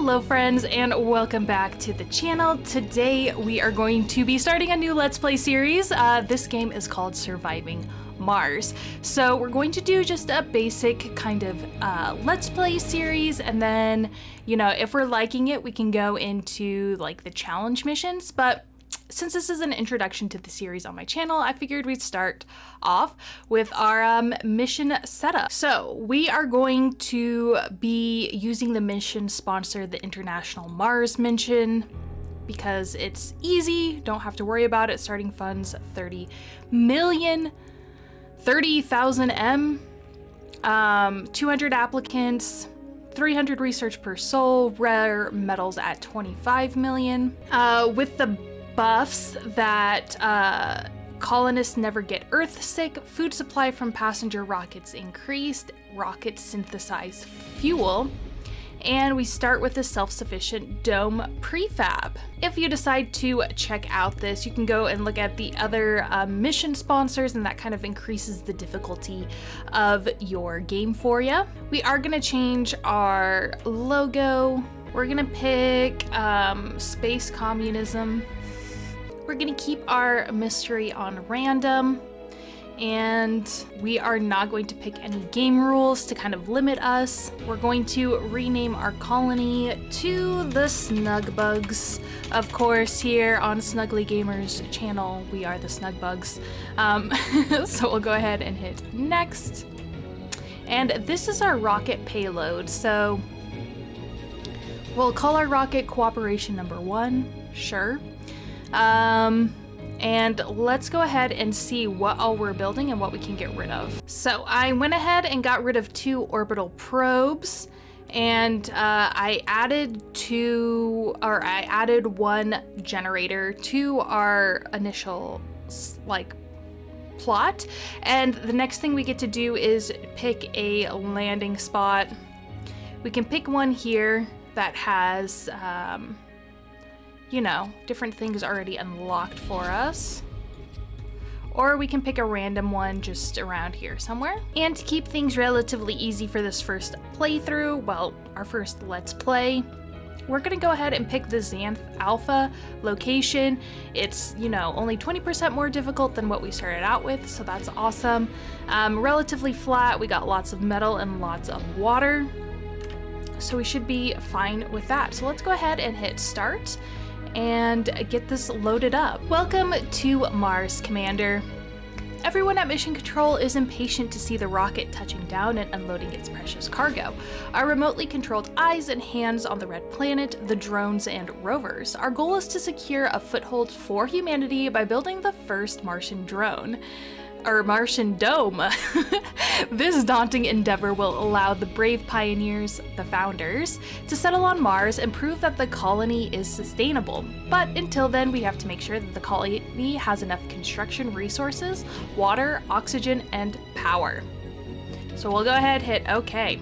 Hello friends, and welcome back to the channel. Today we are going to be starting a new Let's Play series. This game is called Surviving Mars. So we're going to do just a basic kind of Let's Play series, and then, you know, if we're liking it, we can go into like the challenge missions. But since this is an introduction to the series on my channel, I figured we'd start off with our mission setup. So we are going to be using the mission sponsor, the International Mars mission, because it's easy, don't have to worry about it. Starting funds 30,000 M, 200 applicants, 300 research per soul, rare metals at 25 million. With the buffs that colonists never get Earth sick, food supply from passenger rockets increased, rockets synthesize fuel, and we start with a self-sufficient dome prefab. If you decide to check out this, you can go and look at the other mission sponsors, and that kind of increases the difficulty of your game for you. We are going to change our logo. We're going to pick space communism. We're gonna keep our mystery on random, and we are not going to pick any game rules to kind of limit us. We're going to rename our colony to the Snugbugs. Of course, here on snugglygamer's channel, we are the Snugbugs. So we'll go ahead and hit next. And this is our rocket payload. So we'll call our rocket Cooperation Number 1, sure. And let's go ahead and see what all we're building and what we can get rid of. So I went ahead and got rid of 2 orbital probes, and I added 1 generator to our initial plot. And the next thing we get to do is pick a landing spot. We can pick one here that has you know, different things already unlocked for us. Or we can pick a random one just around here somewhere. And to keep things relatively easy for this first playthrough, well, our first Let's Play, we're gonna go ahead and pick the Xanth Alpha location. It's, you know, only 20% more difficult than what we started out with, so that's awesome. Relatively flat, we got lots of metal and lots of water, so we should be fine with that. So let's go ahead and hit start and get this loaded up. Welcome to Mars, Commander. Everyone at Mission Control is impatient to see the rocket touching down and unloading its precious cargo. Our remotely controlled eyes and hands on the red planet, the drones and rovers. Our goal is to secure a foothold for humanity by building the first Martian drone. Or Martian dome. This daunting endeavor will allow the brave pioneers, the founders, to settle on Mars and prove that the colony is sustainable. But until then, we have to make sure that the colony has enough construction resources, water, oxygen, and power. So we'll go ahead and hit OK.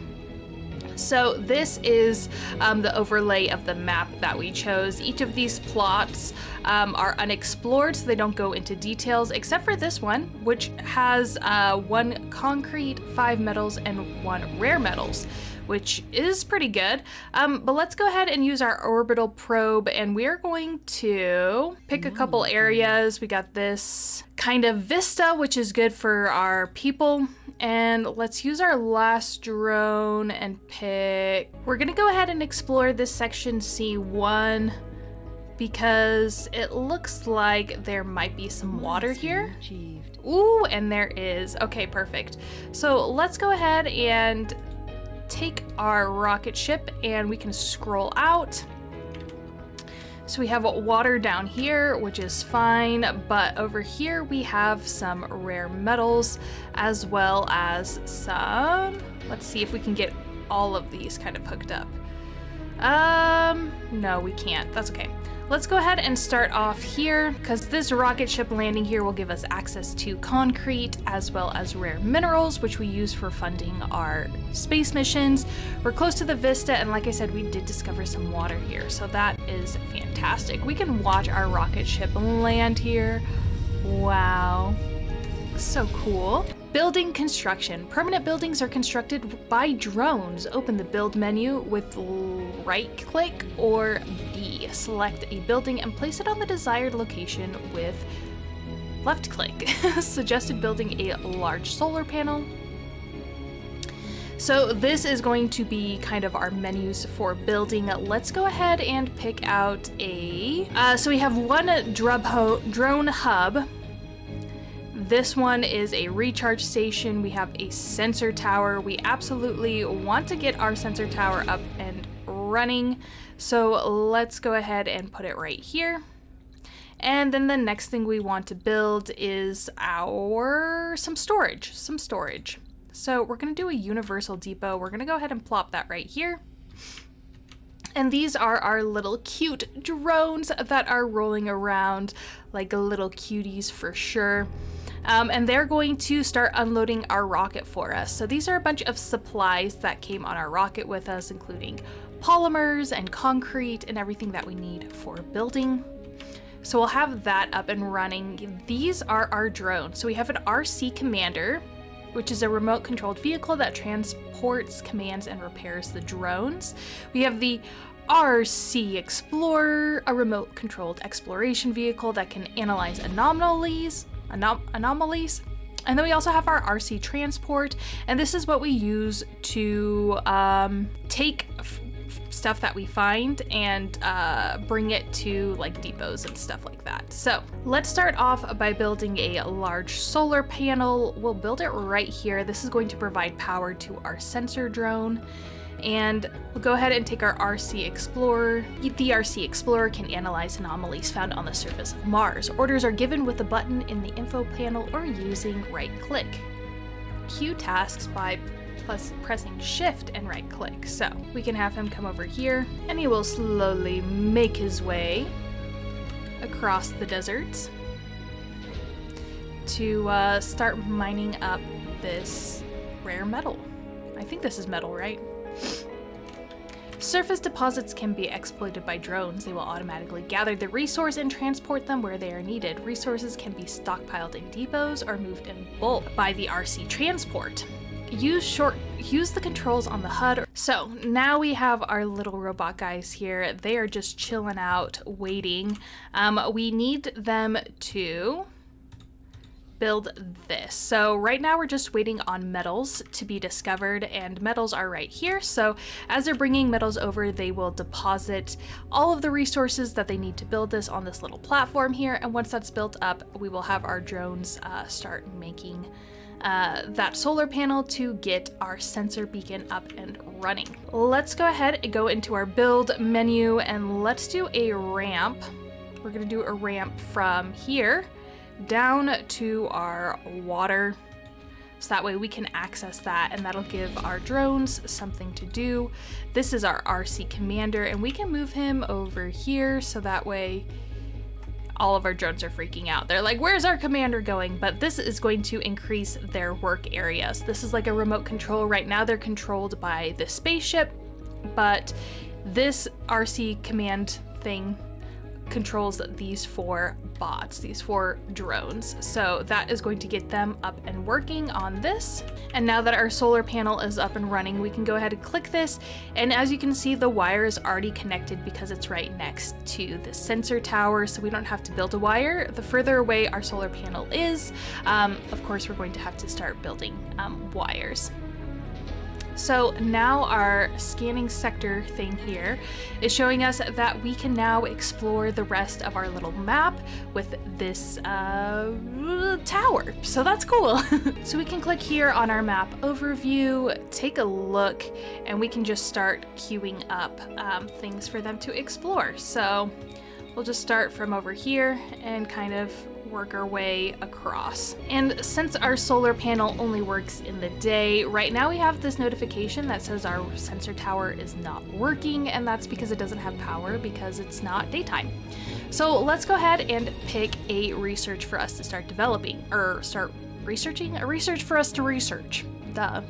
So this is the overlay of the map that we chose. Each of these plots are unexplored, so they don't go into details, except for this one, which has 1 concrete, 5 metals, and 1 rare metals, which is pretty good. But let's go ahead and use our orbital probe, and we're going to pick a couple areas. We got this kind of vista, which is good for our people. And let's use our last drone and pick... We're gonna go ahead and explore this section C1 because it looks like there might be some water here. Ooh, and there is. Okay, perfect. So let's go ahead and take our rocket ship, and we can scroll out. So we have water down here, which is fine, but over here we have some rare metals as well as some... Let's see if we can get all of these kind of hooked up. No, we can't. That's okay. Let's go ahead and start off here, because this rocket ship landing here will give us access to concrete as well as rare minerals, which we use for funding our space missions. We're close to the vista, and like I said, we did discover some water here, so that is fantastic. We can watch our rocket ship land here. Wow. So cool. Building construction. Permanent buildings are constructed by drones. Open the build menu with right click, or B, select a building and place it on the desired location with left click. Suggested building a large solar panel. So this is going to be kind of our menus for building. Let's go ahead and pick out a, so we have one drone hub. This one is a recharge station. We have a sensor tower. We absolutely want to get our sensor tower up and running. So let's go ahead and put it right here. And then the next thing we want to build is some storage. So we're gonna do a universal depot. We're gonna go ahead and plop that right here. And these are our little cute drones that are rolling around like little cuties for sure. And they're going to start unloading our rocket for us. So these are a bunch of supplies that came on our rocket with us, including polymers and concrete and everything that we need for building. So we'll have that up and running. These are our drones. So we have an RC Commander, which is a remote controlled vehicle that transports, commands, and repairs the drones. We have the RC Explorer, a remote controlled exploration vehicle that can analyze anomalies. And then we also have our RC Transport, and this is what we use to take stuff that we find and bring it to like depots and stuff like that. So let's start off by building a large solar panel. We'll build it right here. This is going to provide power to our sensor drone. And we'll go ahead and take our RC Explorer. The RC Explorer can analyze anomalies found on the surface of Mars. Orders are given with a button in the info panel or using right click. Queue tasks by pressing shift and right click. So we can have him come over here and he will slowly make his way across the deserts to start mining up this rare metal. I think this is metal, right? Surface deposits can be exploited by drones. They will automatically gather the resource and transport them where they are needed. Resources can be stockpiled in depots or moved in bulk by the RC Transport. Use the controls on the HUD. So now we have our little robot guys here. They are just chilling out, waiting. We need them to build this. So right now we're just waiting on metals to be discovered, and metals are right here. So as they're bringing metals over, they will deposit all of the resources that they need to build this on this little platform here. And once that's built up, we will have our drones start making that solar panel to get our sensor beacon up and running. Let's go ahead and go into our build menu and let's do a ramp. We're gonna do a ramp from here down to our water, so that way we can access that and that'll give our drones something to do. This is our RC Commander and we can move him over here so that way all of our drones are freaking out. They're like, where's our commander going? But this is going to increase their work areas. This is like a remote control. Right now they're controlled by the spaceship, but this RC command thing controls these 4 bots, these 4 drones. So that is going to get them up and working on this. And now that our solar panel is up and running, we can go ahead and click this. And as you can see, the wire is already connected because it's right next to the sensor tower. So we don't have to build a wire. The further away our solar panel is, of course, we're going to have to start building wires. So now our scanning sector thing here is showing us that we can now explore the rest of our little map with this tower. So that's cool. So we can click here on our map overview, take a look, and we can just start queuing up things for them to explore. So we'll just start from over here and kind of work our way across. And since our solar panel only works in the day, right now we have this notification that says our sensor tower is not working, and that's because it doesn't have power because it's not daytime. So let's go ahead and pick a research for us to start developing, or start researching? A research for us to research. Duh.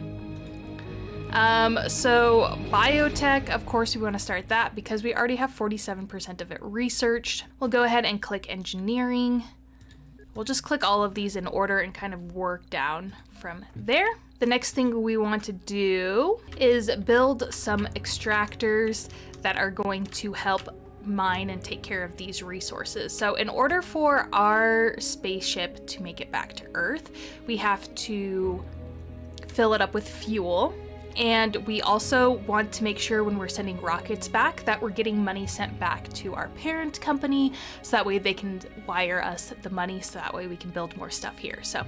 So biotech, of course we want to start that because we already have 47% of it researched. We'll go ahead and click engineering. We'll just click all of these in order and kind of work down from there. The next thing we want to do is build some extractors that are going to help mine and take care of these resources. So in order for our spaceship to make it back to Earth, we have to fill it up with fuel. And we also want to make sure when we're sending rockets back that we're getting money sent back to our parent company, so that way they can wire us the money, so that way we can build more stuff here. So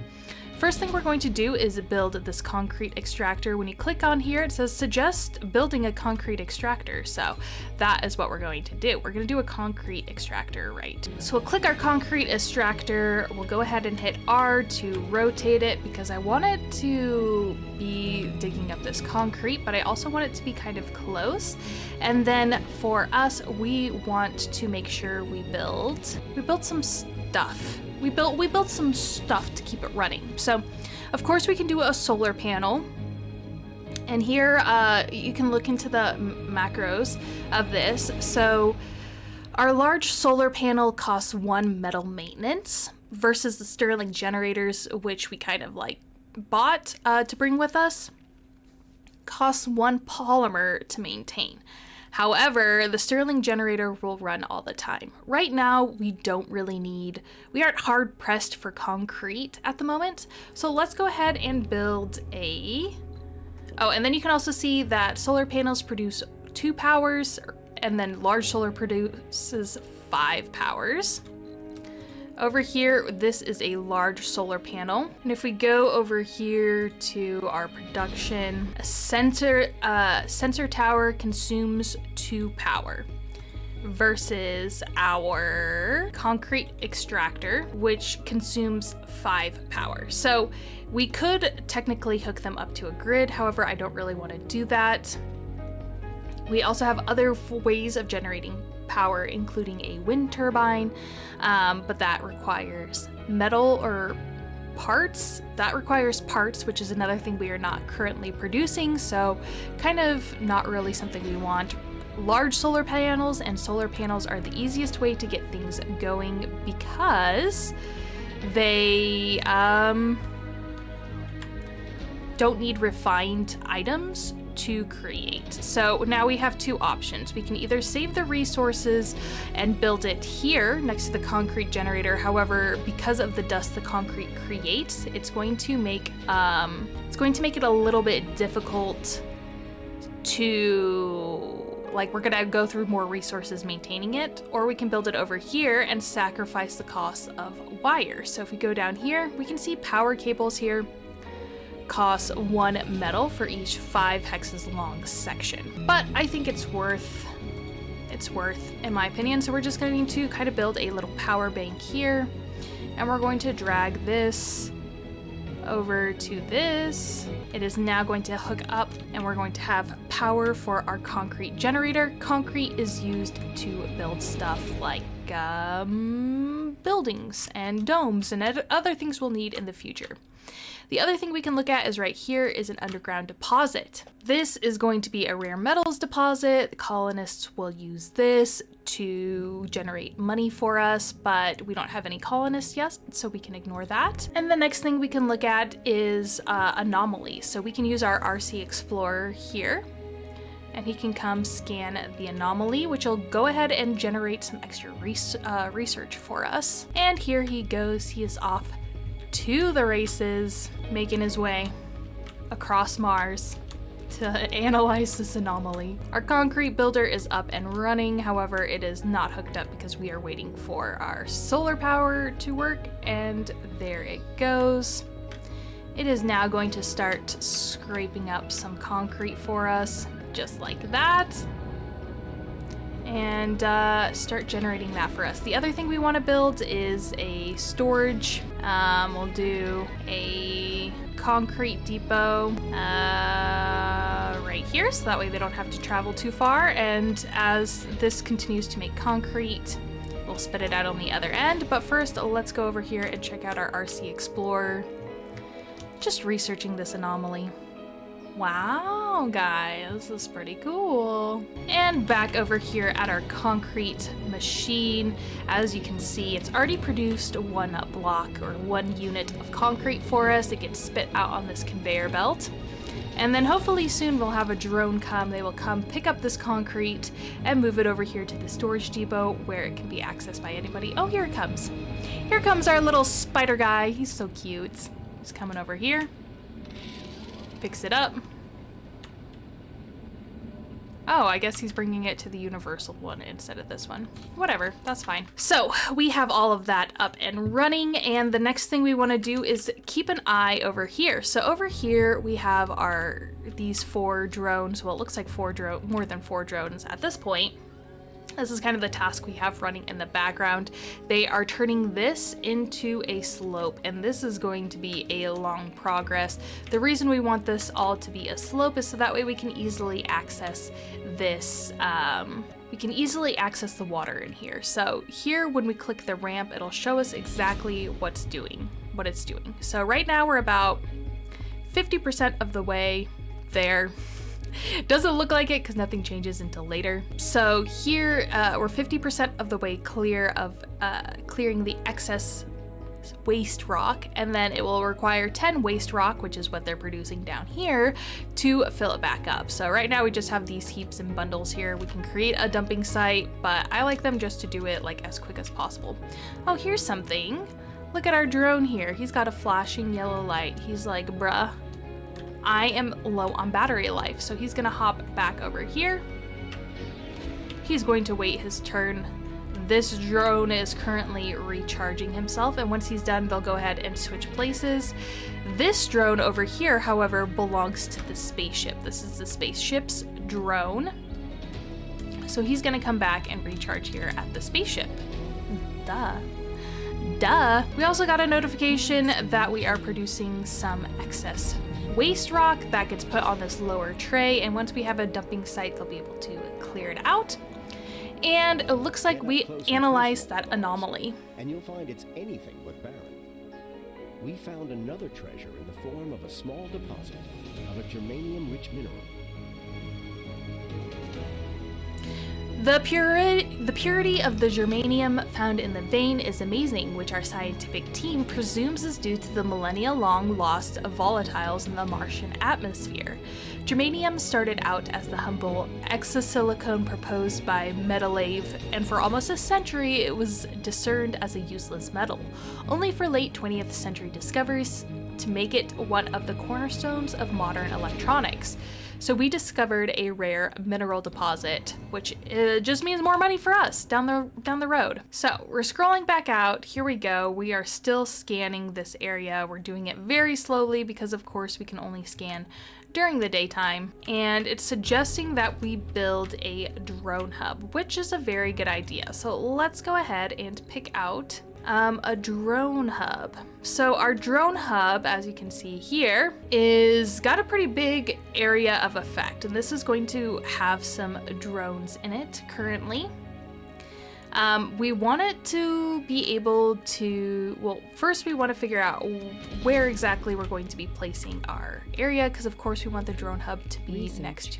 first thing we're going to do is build this concrete extractor. When you click on here, it says suggest building a concrete extractor. So that is what we're going to do. We're going to do a concrete extractor, right? So we'll click our concrete extractor. We'll go ahead and hit R to rotate it, because I want it to be digging up this concrete, but I also want it to be kind of close. And then for us, we want to make sure we build some stuff. We built some stuff to keep it running. So of course we can do a solar panel. And here you can look into the macros of this. So our large solar panel costs 1 metal maintenance versus the Stirling generators, which we kind of like bought to bring with us, costs 1 polymer to maintain. However, the Stirling generator will run all the time. Right now, we aren't hard pressed for concrete at the moment. So let's go ahead and build and then you can also see that solar panels produce 2 powers, and then large solar produces 5 powers. Over here, this is a large solar panel. And if we go over here to our production, a sensor tower consumes 2 power versus our concrete extractor, which consumes 5 power. So we could technically hook them up to a grid. However, I don't really want to do that. We also have other ways of generating power, including a wind turbine, but that requires metal or parts. That requires parts, which is another thing we are not currently producing, so kind of not really something we want. Large solar panels and solar panels are the easiest way to get things going, because they don't need refined items to create. So now we have 2 options. We can either save the resources and build it here next to the concrete generator. However, because of the dust the concrete creates, it's going to make it a little bit difficult to, like, we're gonna go through more resources maintaining it, or we can build it over here and sacrifice the cost of wire. So if we go down here, we can see power cables here costs 1 metal for each 5 hexes long section. But I think it's worth in my opinion. So we're just going to kind of build a little power bank here, and we're going to drag this over to this. It is now going to hook up, and we're going to have power for our concrete generator. Concrete is used to build stuff like buildings and domes and other things we'll need in the future. The other thing we can look at is right here is an underground deposit. This is going to be a rare metals deposit. The colonists will use this to generate money for us, but we don't have any colonists yet, so we can ignore that. And the next thing we can look at is anomalies. So we can use our RC Explorer here, and he can come scan the anomaly, which will go ahead and generate some extra research for us. And here he goes. He is off to the races, making his way across Mars to analyze this anomaly. Our concrete builder is up and running. However, it is not hooked up because we are waiting for our solar power to work, and there it goes. It is now going to start scraping up some concrete for us, just like that, and start generating that for us. The other thing we want to build is a storage. We'll do a concrete depot right here, so that way they don't have to travel too far, and as this continues to make concrete, we'll spit it out on the other end. But first, let's go over here and check out our RC Explorer, just researching this anomaly. Wow, guys, this is pretty cool. And back over here at our concrete machine, as you can see, it's already produced one block or one unit of concrete for us. It gets spit out on this conveyor belt. And then hopefully soon we'll have a drone come. They will come pick up this concrete and move it over here to the storage depot where it can be accessed by anybody. Oh, here it comes. Here comes our little spider guy. He's so cute. He's coming over here. Picks it up. Oh, I guess he's bringing it to the universal one instead of this one. Whatever, that's fine. So we have all of that up and running, and the next thing we want to do is keep an eye over here. So over here we have these 4 drones. Well, it looks like more than 4 drones at this point. This is kind of the task we have running in the background. They are turning this into a slope, and this is going to be a long progress. The reason we want this all to be a slope is so that way we can easily access this, we can easily access the water in here. So here, when we click the ramp, it'll show us exactly what it's doing. So right now we're about 50% of the way there. Doesn't look like it because nothing changes until later. So here we're 50% of the way clear of clearing the excess waste rock, and then it will require 10 waste rock, which is what they're producing down here, to fill it back up. So right now we just have these heaps and bundles here. We can create a dumping site, but I like them just to do it like as quick as possible. Oh, here's something. Look at our drone here. He's got a flashing yellow light. He's like, bruh, I am low on battery life, so he's gonna hop back over here. He's going to wait his turn. This drone is currently recharging himself, and once he's done, they'll go ahead and switch places. This drone over here, however, belongs to the spaceship. This is the spaceship's drone. So he's gonna come back and recharge here at the spaceship. Duh. We also got a notification that we are producing some excess waste rock that gets put on this lower tray, and once we have a dumping site, they'll be able to clear it out. And it looks like we analyzed that anomaly. And you'll find it's anything but barren. We found another treasure in the form of a small deposit of a germanium-rich mineral. The purity of the germanium found in the vein is amazing, which our scientific team presumes is due to the millennia-long loss of volatiles in the Martian atmosphere. Germanium started out as the humble exosilicon proposed by Mendeleev, and for almost a century it was discerned as a useless metal, only for late 20th century discoveries to make it one of the cornerstones of modern electronics. So we discovered a rare mineral deposit, which just means more money for us down the road. So we're scrolling back out. Here we go. We are still scanning this area. We're doing it very slowly because, of course, we can only scan during the daytime. And it's suggesting that we build a drone hub, which is a very good idea. So let's go ahead and pick out a drone hub. So our drone hub, as you can see here, is got a pretty big area of effect, and this is going to have some drones in it currently. We want it to be able to, well, first we want to figure out where exactly we're going to be placing our area, because of course we want the drone hub to be next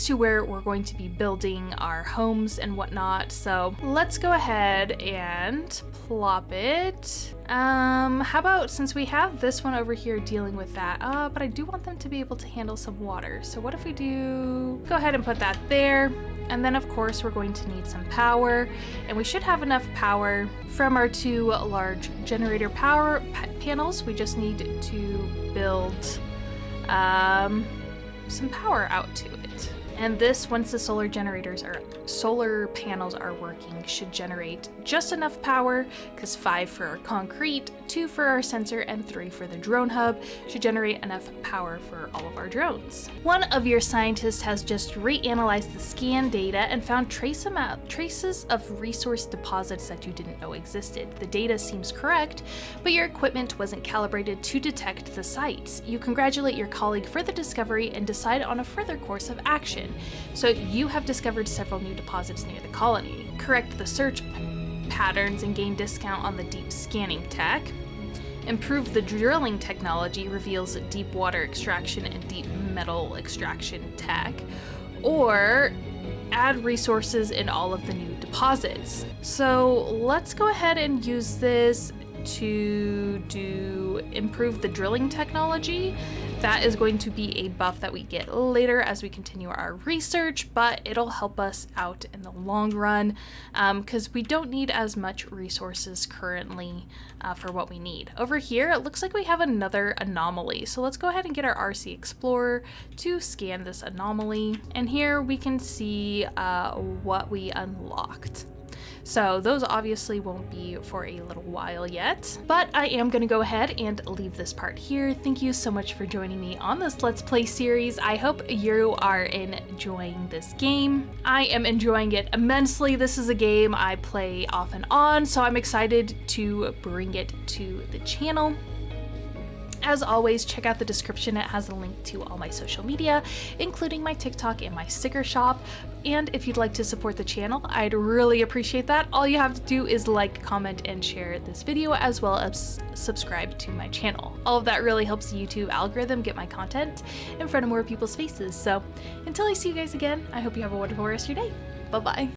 to where we're going to be building our homes and whatnot. So let's go ahead and plop it. How about, since we have this one over here dealing with that, but I do want them to be able to handle some water. So what if we do, go ahead and put that there. And then of course we're going to need some power, and we should have enough power from our 2 large generator power panels. We just need to build some power out to it. And this, once the solar panels are working, should generate just enough power, because 5 for our concrete, 2 for our sensor, and 3 for the drone hub should generate enough power for all of our drones. One of your scientists has just reanalyzed the scan data and found traces of resource deposits that you didn't know existed. The data seems correct, but your equipment wasn't calibrated to detect the sites. You congratulate your colleague for the discovery and decide on a further course of action. So you have discovered several new deposits near the colony. Correct the search patterns and gain discount on the deep scanning tech. Improve the drilling technology reveals deep water extraction and deep metal extraction tech. Or add resources in all of the new deposits. So let's go ahead and use this to improve the drilling technology. That is going to be a buff that we get later as we continue our research, but it'll help us out in the long run because we don't need as much resources currently for what we need. Over here, it looks like we have another anomaly. So let's go ahead and get our RC Explorer to scan this anomaly. And here we can see what we unlocked. So those obviously won't be for a little while yet, but I am going to go ahead and leave this part here. Thank you so much for joining me on this Let's Play series. I hope you are enjoying this game. I am enjoying it immensely. This is a game I play off and on, so I'm excited to bring it to the channel. As always, check out the description. It has a link to all my social media, including my TikTok and my sticker shop. And if you'd like to support the channel, I'd really appreciate that. All you have to do is like, comment, and share this video, as well as subscribe to my channel. All of that really helps the YouTube algorithm get my content in front of more people's faces. So until I see you guys again, I hope you have a wonderful rest of your day. Bye-bye.